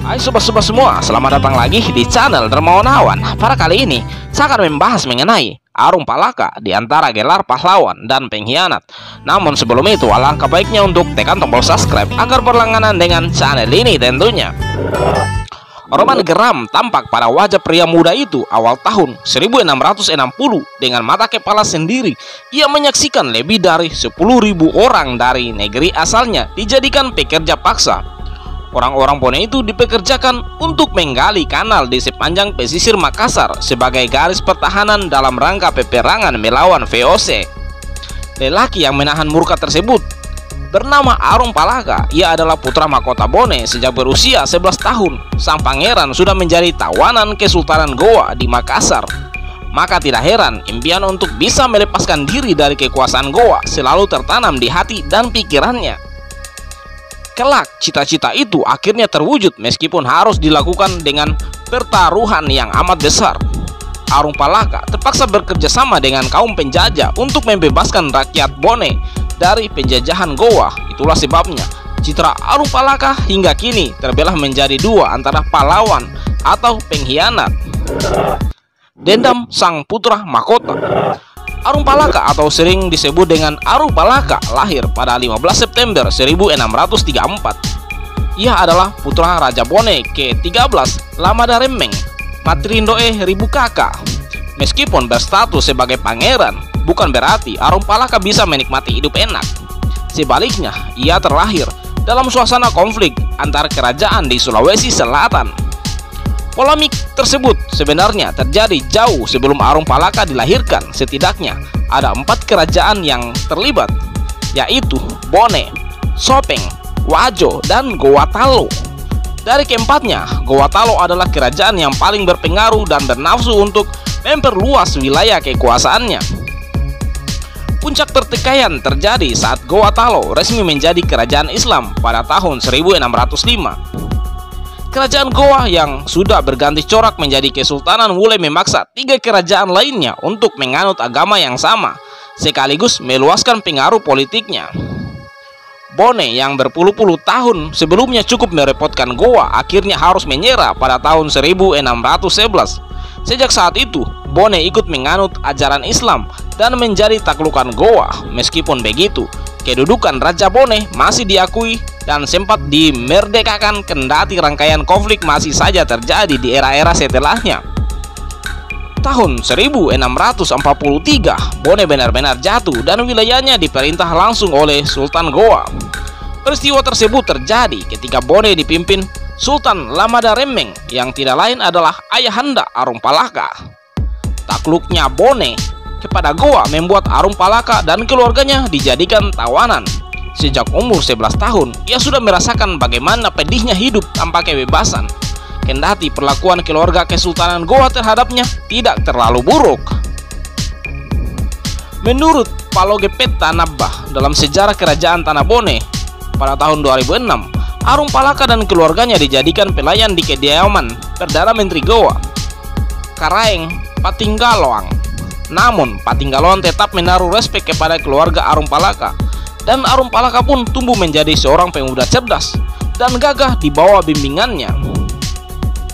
Hai sobat-sobat semua, selamat datang lagi di channel Dermawan Awan. Pada kali ini, saya akan membahas mengenai Arung Palaka di antara gelar pahlawan dan pengkhianat. Namun sebelum itu, alangkah baiknya untuk tekan tombol subscribe agar berlangganan dengan channel ini tentunya. Roman geram tampak pada wajah pria muda itu awal tahun 1660 dengan mata kepala sendiri. Ia menyaksikan lebih dari 10.000 orang dari negeri asalnya dijadikan pekerja paksa. Orang-orang Bone itu dipekerjakan untuk menggali kanal di sepanjang pesisir Makassar sebagai garis pertahanan dalam rangka peperangan melawan VOC. Lelaki yang menahan murka tersebut bernama Arung Palaka. Ia adalah putra mahkota Bone sejak berusia 11 tahun. Sang pangeran sudah menjadi tawanan Kesultanan Goa di Makassar. Maka tidak heran impian untuk bisa melepaskan diri dari kekuasaan Goa selalu tertanam di hati dan pikirannya. Kelak, cita-cita itu akhirnya terwujud meskipun harus dilakukan dengan pertaruhan yang amat besar. Arung Palaka terpaksa bekerja sama dengan kaum penjajah untuk membebaskan rakyat Bone dari penjajahan Goa. Itulah sebabnya citra Arung Palaka hingga kini terbelah menjadi dua antara pahlawan atau pengkhianat. Dendam sang putra mahkota. Arung Palaka atau sering disebut dengan Arung Palaka lahir pada 15 September 1634. Ia adalah putra Raja Bone ke-13 Lamada Remmeng Matrindo-e Ribukaka. Meskipun berstatus sebagai pangeran, bukan berarti Arung Palaka bisa menikmati hidup enak. Sebaliknya, ia terlahir dalam suasana konflik antar kerajaan di Sulawesi Selatan. Polemik tersebut sebenarnya terjadi jauh sebelum Arung Palaka dilahirkan. Setidaknya ada 4 kerajaan yang terlibat, yaitu Bone, Sopeng, Wajo, dan Gowatalo. Dari keempatnya, Gowatalo adalah kerajaan yang paling berpengaruh dan bernafsu untuk memperluas wilayah kekuasaannya. Puncak pertikaian terjadi saat Gowatalo resmi menjadi kerajaan Islam pada tahun 1605. Kerajaan Goa yang sudah berganti corak menjadi kesultanan mulai memaksa 3 kerajaan lainnya untuk menganut agama yang sama, sekaligus meluaskan pengaruh politiknya. Bone yang berpuluh-puluh tahun sebelumnya cukup merepotkan Goa akhirnya harus menyerah pada tahun 1611. Sejak saat itu, Bone ikut menganut ajaran Islam dan menjadi taklukan Goa. Meskipun begitu, kedudukan Raja Bone masih diakui dan sempat dimerdekakan, kendati rangkaian konflik masih saja terjadi di era-era setelahnya. Tahun 1643, Bone benar-benar jatuh dan wilayahnya diperintah langsung oleh Sultan Goa. Peristiwa tersebut terjadi ketika Bone dipimpin Sultan Lamada Remmeng yang tidak lain adalah ayahanda Arung Palaka. Takluknya Bone kepada Goa membuat Arung Palaka dan keluarganya dijadikan tawanan. Sejak umur 11 tahun, ia sudah merasakan bagaimana pedihnya hidup tanpa kebebasan. Kendati perlakuan keluarga Kesultanan Goa terhadapnya tidak terlalu buruk. Menurut Palogepet Tanabah dalam sejarah kerajaan Tanah Bone pada tahun 2006, Arung Palaka dan keluarganya dijadikan pelayan di kediaman Perdana Menteri Goa, Karaeng Patinggaloang. Namun, Patinggaloang tetap menaruh respek kepada keluarga Arung Palaka. Dan Arung Palaka pun tumbuh menjadi seorang pemuda cerdas dan gagah di bawah bimbingannya.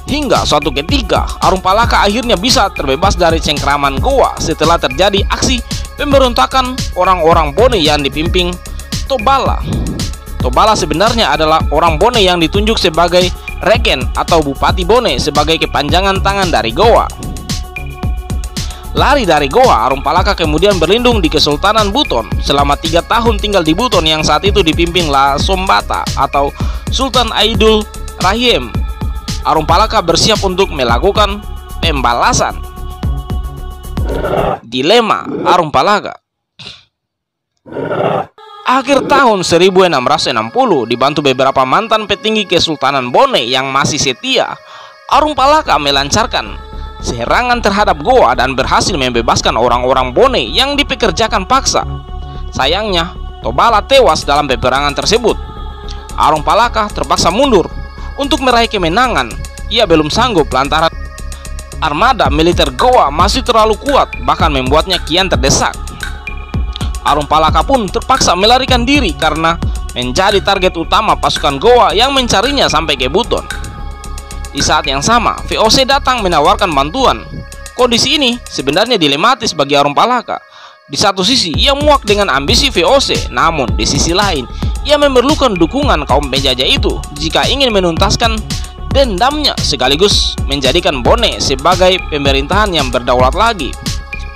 Hingga suatu ketika, Arung Palaka akhirnya bisa terbebas dari cengkraman Goa setelah terjadi aksi pemberontakan orang-orang Bone yang dipimpin Tobala. Tobala sebenarnya adalah orang Bone yang ditunjuk sebagai regen atau bupati Bone sebagai kepanjangan tangan dari Goa. Lari dari Goa, Arung Palaka kemudian berlindung di Kesultanan Buton. Selama 3 tahun tinggal di Buton yang saat itu dipimpin La Sombata atau Sultan Aidul Rahim. Arung Palaka bersiap untuk melakukan pembalasan. Dilema Arung Palaka. Akhir tahun 1660, dibantu beberapa mantan petinggi Kesultanan Bone yang masih setia, Arung Palaka melancarkan serangan terhadap Goa dan berhasil membebaskan orang-orang Bone yang dipekerjakan paksa. Sayangnya, Tobala tewas dalam peperangan tersebut. Arung Palaka terpaksa mundur untuk meraih kemenangan. Ia belum sanggup lantaran armada militer Goa masih terlalu kuat, bahkan membuatnya kian terdesak. Arung Palaka pun terpaksa melarikan diri karena menjadi target utama pasukan Goa yang mencarinya sampai ke Buton. Di saat yang sama, VOC datang menawarkan bantuan. Kondisi ini sebenarnya dilematis bagi Arum Palaka. Di satu sisi, ia muak dengan ambisi VOC, namun di sisi lain, ia memerlukan dukungan kaum penjajah itu jika ingin menuntaskan dendamnya sekaligus menjadikan Bone sebagai pemerintahan yang berdaulat lagi.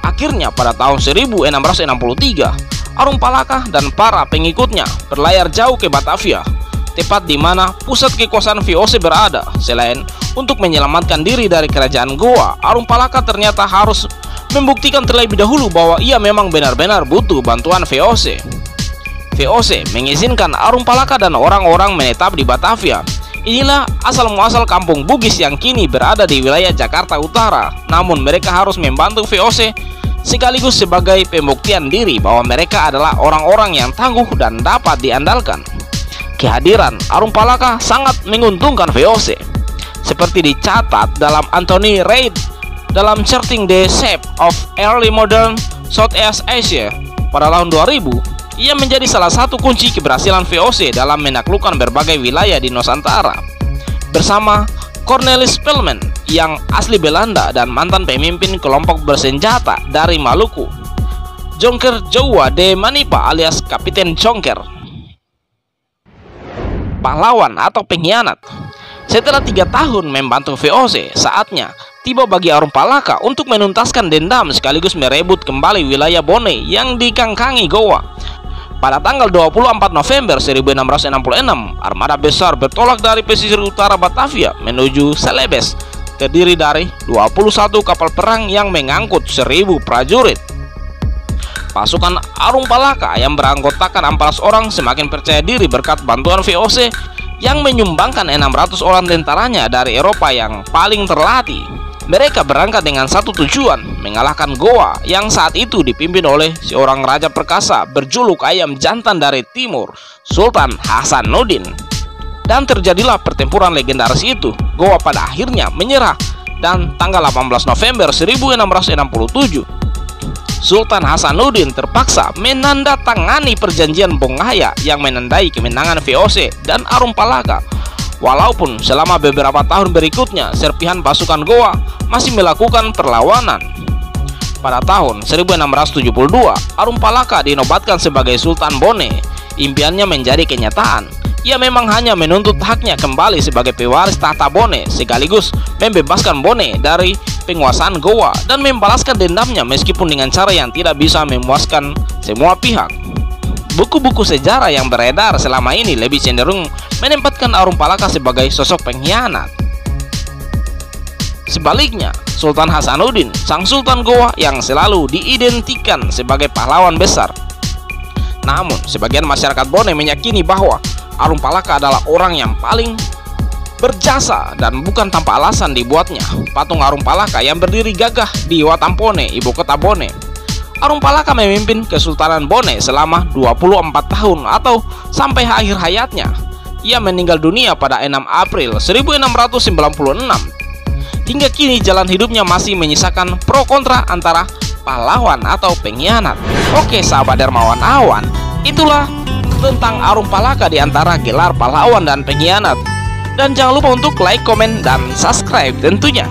Akhirnya pada tahun 1663, Arum Palaka dan para pengikutnya berlayar jauh ke Batavia, tepat di mana pusat kekuasaan VOC berada. Selain untuk menyelamatkan diri dari kerajaan Goa, Arum Palaka ternyata harus membuktikan terlebih dahulu bahwa ia memang benar-benar butuh bantuan VOC. VOC mengizinkan Arum Palaka dan orang-orang menetap di Batavia. Inilah asal-muasal kampung Bugis yang kini berada di wilayah Jakarta Utara. Namun mereka harus membantu VOC sekaligus sebagai pembuktian diri bahwa mereka adalah orang-orang yang tangguh dan dapat diandalkan. Kehadiran Arum Palaka sangat menguntungkan VOC, seperti dicatat dalam Anthony Reid dalam Charting the Shape of Early Modern Southeast Asia pada tahun 2000. Ia menjadi salah satu kunci keberhasilan VOC dalam menaklukkan berbagai wilayah di Nusantara. Bersama Cornelis Spelman yang asli Belanda dan mantan pemimpin kelompok bersenjata dari Maluku, Jonker Jawa de Manipa alias Kapiten Jonker. Pahlawan atau pengkhianat. Setelah 3 tahun membantu VOC, saatnya tiba bagi Arum Palaka untuk menuntaskan dendam sekaligus merebut kembali wilayah Bone yang dikangkangi Goa. Pada tanggal 24 November 1666, armada besar bertolak dari pesisir utara Batavia menuju Celebes, terdiri dari 21 kapal perang yang mengangkut 1000 prajurit. Pasukan Arum Palaka yang beranggotakan 14 orang semakin percaya diri berkat bantuan VOC yang menyumbangkan 600 orang tentaranya dari Eropa yang paling terlatih. Mereka berangkat dengan satu tujuan, mengalahkan Goa yang saat itu dipimpin oleh seorang raja perkasa berjuluk ayam jantan dari timur, Sultan Hasanuddin. Dan terjadilah pertempuran legendaris itu. Goa pada akhirnya menyerah, dan tanggal 18 November 1667, Sultan Hasanuddin terpaksa menandatangani perjanjian Bonghaya yang menandai kemenangan VOC dan Arum Palaka. Walaupun selama beberapa tahun berikutnya serpihan pasukan Goa masih melakukan perlawanan. Pada tahun 1672, Arum Palaka dinobatkan sebagai Sultan Bone. Impiannya menjadi kenyataan. Ia memang hanya menuntut haknya kembali sebagai pewaris tahta Bone, sekaligus membebaskan Bone dari penguasaan Goa dan membalaskan dendamnya meskipun dengan cara yang tidak bisa memuaskan semua pihak. Buku-buku sejarah yang beredar selama ini lebih cenderung menempatkan Arum Palaka sebagai sosok pengkhianat. Sebaliknya, Sultan Hasanuddin, sang Sultan Goa yang selalu diidentikan sebagai pahlawan besar. Namun, sebagian masyarakat Bone meyakini bahwa Arum Palaka adalah orang yang paling berjasa dan bukan tanpa alasan dibuatnya patung Arum Palaka yang berdiri gagah di Watampone, ibu kota Bone. Arum Palaka memimpin Kesultanan Bone selama 24 tahun atau sampai akhir hayatnya. Ia meninggal dunia pada 6 April 1696. Hingga kini jalan hidupnya masih menyisakan pro kontra antara pahlawan atau pengkhianat. Oke sahabat Dermawan Awan, itulah tentang Arum Palaka di antara gelar pahlawan dan pengkhianat. Dan jangan lupa untuk like, komen, dan subscribe tentunya.